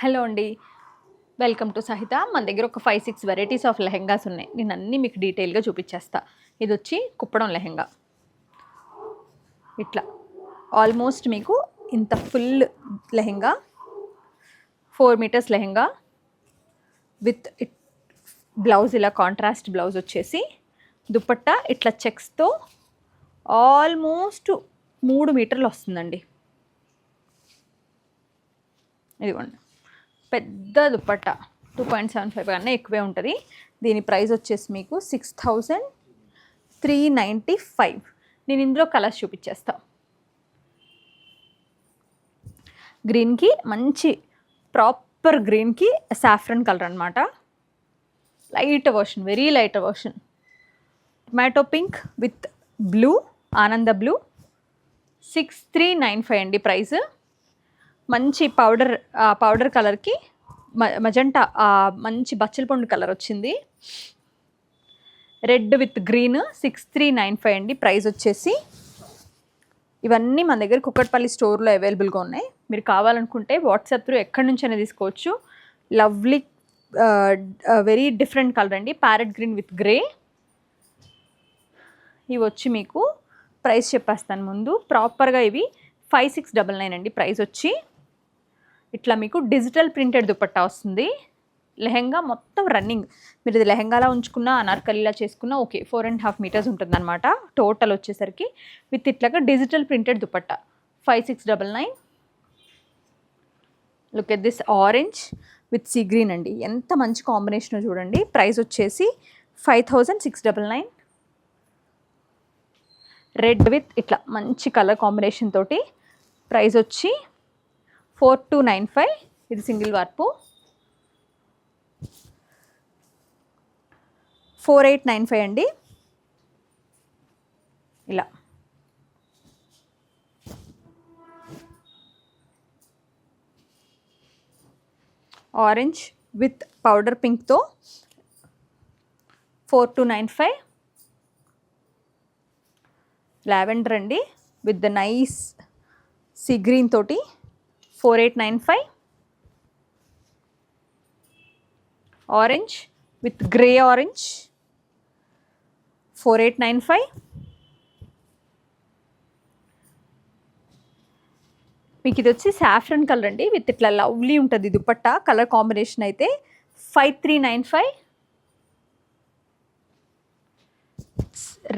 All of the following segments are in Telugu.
హలో అండి. వెల్కమ్ టు సహిత. మన దగ్గర ఒక 5, 6 వెరైటీస్ ఆఫ్ లెహెంగాస్ ఉన్నాయి. నేను అన్నీ మీకు డీటెయిల్‌గా చూపిచ్చేస్తా. ఇదొచ్చి కుప్పడం లెహెంగా. ఇట్లా ఆల్మోస్ట్ మీకు ఇంత full lehenga 4 metres lehenga with blouse ఇలా కాంట్రాస్ట్ బ్లౌజ్ వచ్చేసి దుపట్టా ఇట్లా చెక్స్‌తో ఆల్మోస్ట్ 3 మీటర్లు వస్తుందండి. ఇదిగోండి. పెద్ద దుపట్టా 2.75 కన్నా ఎక్కువే ఉంటుంది. దీని ప్రైస్ వచ్చేసి మీకు 6,395. నేను ఇందులో కలర్స్ చూపించేస్తా. గ్రీన్కి మంచి ప్రాపర్ గ్రీన్కి సాఫ్రన్ కలర్ అనమాట. Light version, very light version. Tomato pink with blue, ఆనంద బ్లూ. 6,395 అండి ప్రైస్. మంచి పౌడర్ కలర్కి మజంటా మంచి బచ్చల పండు కలర్ వచ్చింది. రెడ్ విత్ గ్రీన్ 6,395 అండి ప్రైస్ వచ్చేసి. ఇవన్నీ మన దగ్గర కుక్కట్పల్లి స్టోర్లో అవైలబుల్గా ఉన్నాయి. మీరు కావాలనుకుంటే వాట్సాప్ త్రూ ఎక్కడి నుంచైనా తీసుకోవచ్చు. లవ్లీ వెరీ డిఫరెంట్ కలర్ అండి, ప్యారెట్ గ్రీన్ విత్ గ్రే. ఇవి వచ్చి మీకు ప్రైస్ చెప్పేస్తాను ముందు. ప్రాపర్గా ఇవి 5,699 అండి ప్రైస్ వచ్చి. ఇట్లా మీకు డిజిటల్ ప్రింటెడ్ దుపట్టా వస్తుంది. లెహెంగా మొత్తం రన్నింగ్. మీరు ఇది లెహెంగాలా ఉంచుకున్నా అనార్కలీలా చేసుకున్నా ఓకే. 4.5 మీటర్స్ ఉంటుంది అనమాట టోటల్ వచ్చేసరికి. విత్ ఇట్లాగా digital printed dupatta 5,699. Look at this orange with sea green అండి, ఎంత మంచి కాంబినేషన్ చూడండి. ప్రైస్ వచ్చేసి 5,699. రెడ్ విత్ ఇట్లా మంచి కలర్ కాంబినేషన్ తోటి ప్రైస్ వచ్చి 4,295. ఇది సింగిల్ వార్పు. 4,895 అండి. ఇలా ఆరెంజ్ విత్ పౌడర్ పింక్తో 4,295. లావెండర్ అండి with the nice sea green తోటి 4,895. Orange with grey orange 4,895. మీకు ఇది వచ్చి సాఫ్రన్ కలర్ అండి విత్ ఇట్లా లవ్లీ ఉంటుంది దుపట్టా. కలర్ కాంబినేషన్ అయితే 5,395.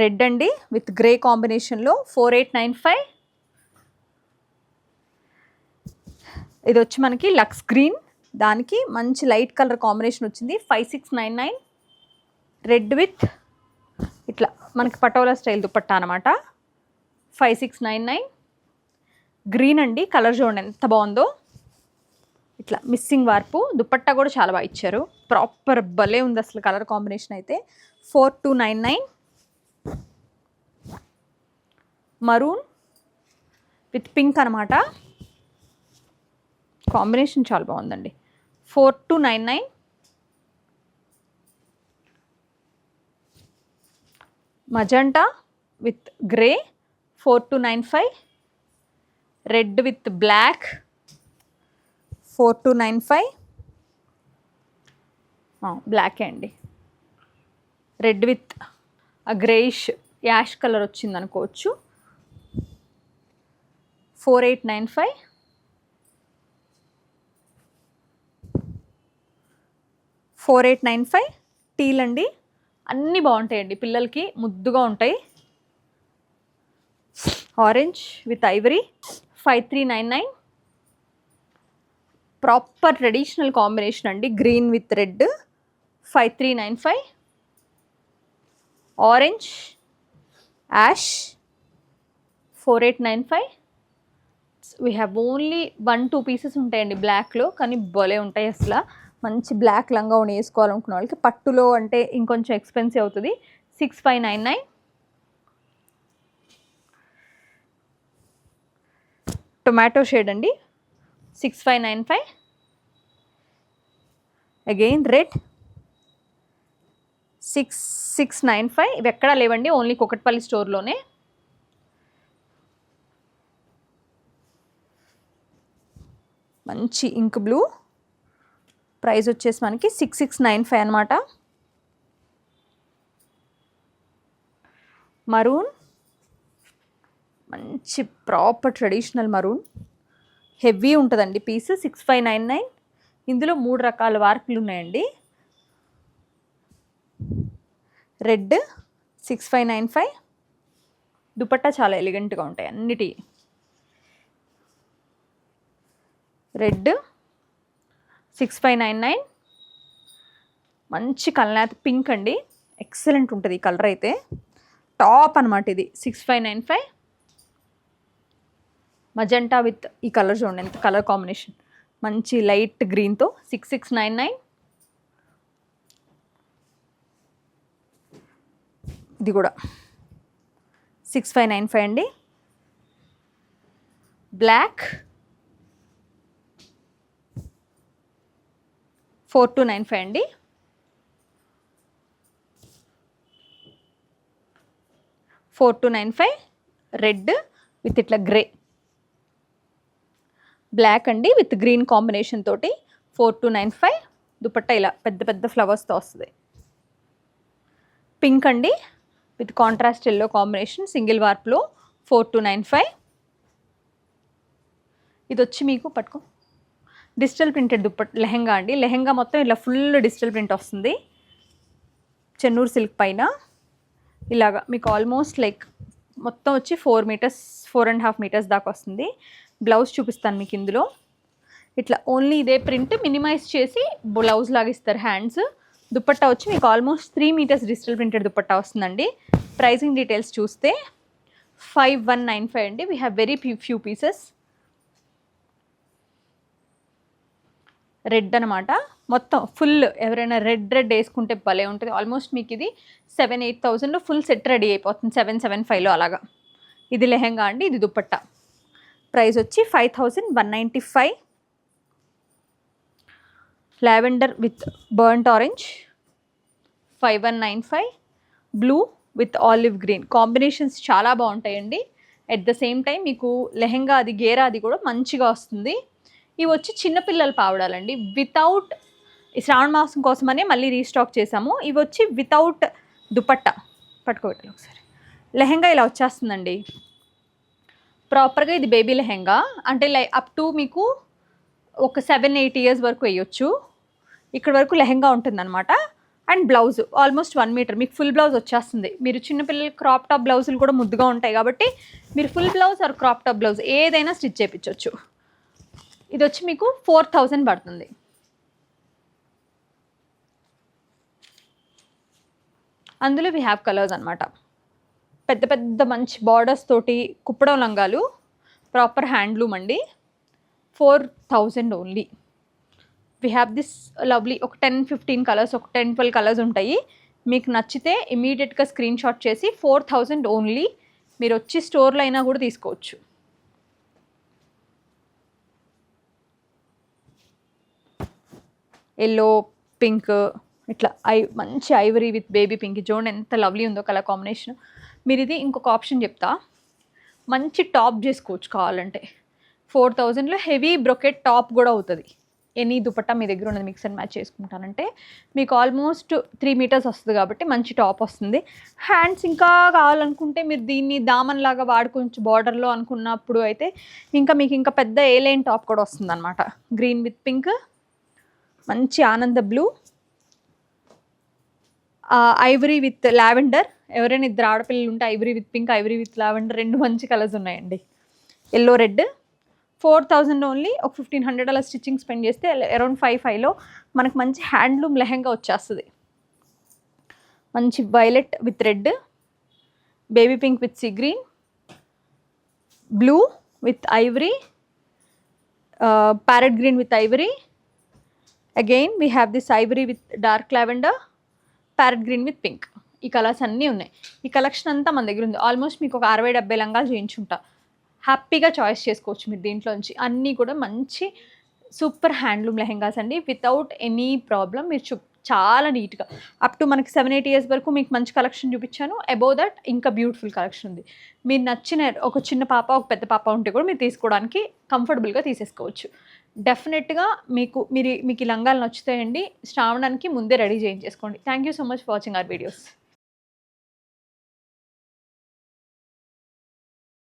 రెడ్ అండి విత్ గ్రే కాంబినేషన్లో 4,895. ఇది వచ్చి మనకి లక్స్ గ్రీన్, దానికి మంచి లైట్ కలర్ కాంబినేషన్ వచ్చింది 5,699. రెడ్ విత్ ఇట్లా మనకి పటోలా స్టైల్ దుపట్టా అనమాట 5,699. గ్రీన్ అండి, కలర్ చూడండి ఎంత బాగుందో. ఇట్లా మిస్సింగ్ వార్పు, దుపట్టా కూడా చాలా బాగా ఇచ్చారు. ప్రాపర్ భలే ఉంది అసలు కలర్ కాంబినేషన్ అయితే. 4,299. మరూన్ విత్ పింక్ అనమాట, కాంబినేషన్ చాలా బాగుందండి. 4,299. Magenta with grey 4,295. Red with black 4,295. బ్లాకే అండి. Red with greyish ash colour వచ్చింది అనుకోవచ్చు 4,895. 4,895. టీల్ అండి, అన్నీ బాగుంటాయండి, పిల్లలకి ముద్దుగా ఉంటాయి. Orange with ivory 5,399. Proper traditional combination అండి, green with red 5,395. Orange ash 4,895. We have only 1-2 pieces ఉంటాయండి బ్లాక్లో, కానీ భలే ఉంటాయి అసలు. మంచి బ్లాక్ లంగా ఉండి వేసుకోవాలనుకున్న వాళ్ళకి, పట్టులో అంటే ఇంకొంచెం ఎక్స్పెన్సివ్ అవుతుంది 6,599. టొమాటో షేడ్ అండి 6,595. Again red 6,695. ఇవి ఎక్కడా లేవండి, ఓన్లీ కుకట్పల్లి స్టోర్లోనే. మంచి ఇంక్ బ్లూ ప్రైస్ వచ్చేసి మనకి 6695 అనమాట. మరూన్, మంచి ప్రాపర్ ట్రెడిషనల్ మరూన్, హెవీ ఉంటుందండి పీస్. 6599. ఇందులో 3 రకాల వర్క్లు ఉన్నాయండి. రెడ్ 6595. దుపట్టా చాలా ఎలిగెంట్గా ఉంటాయి అన్నిటి. రెడ్ 6599. మంచి కల్నాథ్ పింక్ అండి, ఎక్సలెంట్ ఉంటుంది ఈ కలర్ అయితే, టాప్ అనమాట ఇది. 6595. మజెంటా విత్ ఈ కలర్ చూడండి ఎంత కలర్ కాంబినేషన్, మంచి లైట్ గ్రీన్తో. 6699. ఇది కూడా 6595 అండి. బ్లాక్ 4295 అండి. రెడ్ విత్ ఇట్లా గ్రే, బ్లాక్ అండి విత్ గ్రీన్ కాంబినేషన్ తోటి 4295. దుపట్టా ఇలా పెద్ద పెద్ద ఫ్లవర్స్తో వస్తుంది. పింక్ అండి with contrast yellow combination single వార్ప్లో 4295. ఇది వచ్చి మీకు పట్టుకో డిజిటల్ ప్రింటెడ్ లెహెంగా అండి. లెహెంగా మొత్తం ఇలా ఫుల్ డిజిటల్ ప్రింట్ వస్తుంది. చెన్నూరు సిల్క్ పైన ఇలాగా మీకు ఆల్మోస్ట్ లైక్ మొత్తం వచ్చి 4 మీటర్స్ 4.5 మీటర్స్ దాకా వస్తుంది. బ్లౌజ్ చూపిస్తాను మీకు. ఇందులో ఇట్లా ఓన్లీ ఇదే ప్రింట్ మినిమైజ్ చేసి బ్లౌజ్ లాగా ఇస్తారు హ్యాండ్స్. దుపట్టా వచ్చి మీకు almost 3 metres digital printed dupatta వస్తుందండి. ప్రైసింగ్ డీటెయిల్స్ చూస్తే 5195 అండి. We have very few pieces. Red అనమాట, మొత్తం ఫుల్ ఎవరైనా రెడ్ వేసుకుంటే భలే ఉంటుంది. ఆల్మోస్ట్ మీకు ఇది 7,000-8,000లో ఫుల్ సెట్ రెడీ అయిపోతుంది. 775లో అలాగా. ఇది లెహెంగా అండి, ఇది దుపట్టా. ప్రైస్ వచ్చి 5195. Lavender with burnt orange 5195. Blue with olive green combinations చాలా బాగుంటాయండి. ఎట్ ద సేమ్ టైం మీకు లెహెంగా అది గేరా అది కూడా మంచిగా వస్తుంది. ఇవి వచ్చి చిన్నపిల్లల పావడాలండి. వితౌట్ శ్రావణ మాసం కోసమనే మళ్ళీ రీస్టాక్ చేసాము. ఇవి వచ్చి వితౌట్ దుపట్టా. పట్టుకోబెట్టాలి ఒకసారి. లెహెంగా ఇలా వచ్చేస్తుందండి ప్రాపర్గా. ఇది బేబీ లెహెంగా అంటే అప్ టు మీకు ఒక 7-8 ఇయర్స్ వరకు వేయొచ్చు. ఇక్కడ వరకు లెహెంగా ఉంటుందన్నమాట. అండ్ బ్లౌజ్ ఆల్మోస్ట్ 1 మీటర్ మీకు ఫుల్ బ్లౌజ్ వచ్చేస్తుంది. మీరు చిన్నపిల్లలు క్రాప్ టాప్ బ్లౌజులు కూడా ముద్దుగా ఉంటాయి కాబట్టి మీరు full blouse or crop top blouse ఏదైనా స్టిచ్ చేయించవచ్చు. ఇది వచ్చి మీకు 4000 పడుతుంది. అందులో వీ హ్యావ్ కలర్స్ అనమాట. పెద్ద పెద్ద మంచి బార్డర్స్ తోటి కుప్పడం లంగాలు, ప్రాపర్ హ్యాండ్లూమ్ అండి. 4000 only. We have this lovely ఒక 10-15 కలర్స్, ఒక 10-12 కలర్స్ ఉంటాయి. మీకు నచ్చితే ఇమీడియట్గా స్క్రీన్ షాట్ చేసి 4000 ఓన్లీ. మీరు వచ్చి స్టోర్లో అయినా కూడా తీసుకోవచ్చు. ఎల్లో పింక్ ఇట్లా మంచి ఐవరీ విత్ బేబీ పింక్. చూడండి ఎంత లవ్లీ ఉందో కలర్ కాంబినేషన్. మీరు ఇది ఇంకొక ఆప్షన్ చెప్తా, మంచి టాప్ చేసుకోవచ్చు కావాలంటే. 4000లో హెవీ బ్రొకెట్ టాప్ కూడా అవుతుంది. ఎనీ దుపట్టా మీ దగ్గర ఉన్నది మిక్స్ అండ్ మ్యాచ్ చేసుకుంటానంటే మీకు ఆల్మోస్ట్ 3 మీటర్స్ వస్తుంది కాబట్టి మంచి టాప్ వస్తుంది. హ్యాండ్స్ ఇంకా కావాలనుకుంటే మీరు దీన్ని దామన్ లాగా వాడుకోవచ్చు బార్డర్లో అనుకున్నప్పుడు. అయితే ఇంకా మీకు ఇంకా పెద్ద ఏలైన్ టాప్ కూడా వస్తుంది అనమాట. గ్రీన్ విత్ పింక్, మంచి ఆనంద బ్లూ, ఐవరీ విత్ లావెండర్. ఎవరైనా ఇద్దరు ఆడపిల్లలు ఉంటే Ivory with pink, Ivory with lavender 2 మంచి కలర్స్ ఉన్నాయండి. Yellow red 4000 only. ఒక 1500 అలా స్టిచ్చింగ్ స్పెండ్ చేస్తే అరౌండ్ 5,500లో మనకు మంచి హ్యాండ్లూమ్ లెహెంగా వచ్చేస్తుంది. మంచి violet with red, baby pink with sea green, blue with Ivory, parrot green with Ivory. Again we have this Ivory with dark lavender, parrot green with pink. ఈ కలర్స్ అన్నీ ఉన్నాయి. ఈ కలెక్షన్ అంతా మన దగ్గర ఉంది. ఆల్మోస్ట్ మీకు ఒక 60-70 లంగాలు చేయించుంటా. హ్యాపీగా చాయిస్ చేసుకోవచ్చు మీరు దీంట్లోంచి. అన్నీ కూడా మంచి సూపర్ హ్యాండ్లూమ్ లెహెంగాస్ అండి, వితౌట్ ఎనీ ప్రాబ్లం. మీరు చాలా నీట్గా అప్ టు మనకి 7-8 ఇయర్స్ వరకు మీకు మంచి కలెక్షన్ చూపించాను. అబౌవ్ దట్ ఇంకా బ్యూటిఫుల్ కలెక్షన్ ఉంది. మీరు నచ్చిన ఒక చిన్న పాప ఒక పెద్ద పాప ఉంటే కూడా మీరు తీసుకోవడానికి కంఫర్టబుల్గా తీసేసుకోవచ్చు. డెఫినెట్గా మీకు ఈ లంగాలు నచ్చుతాయండి. శ్రావణానికి ముందే రెడీ చేయించేసుకోండి. Thank you so much for watching our videos.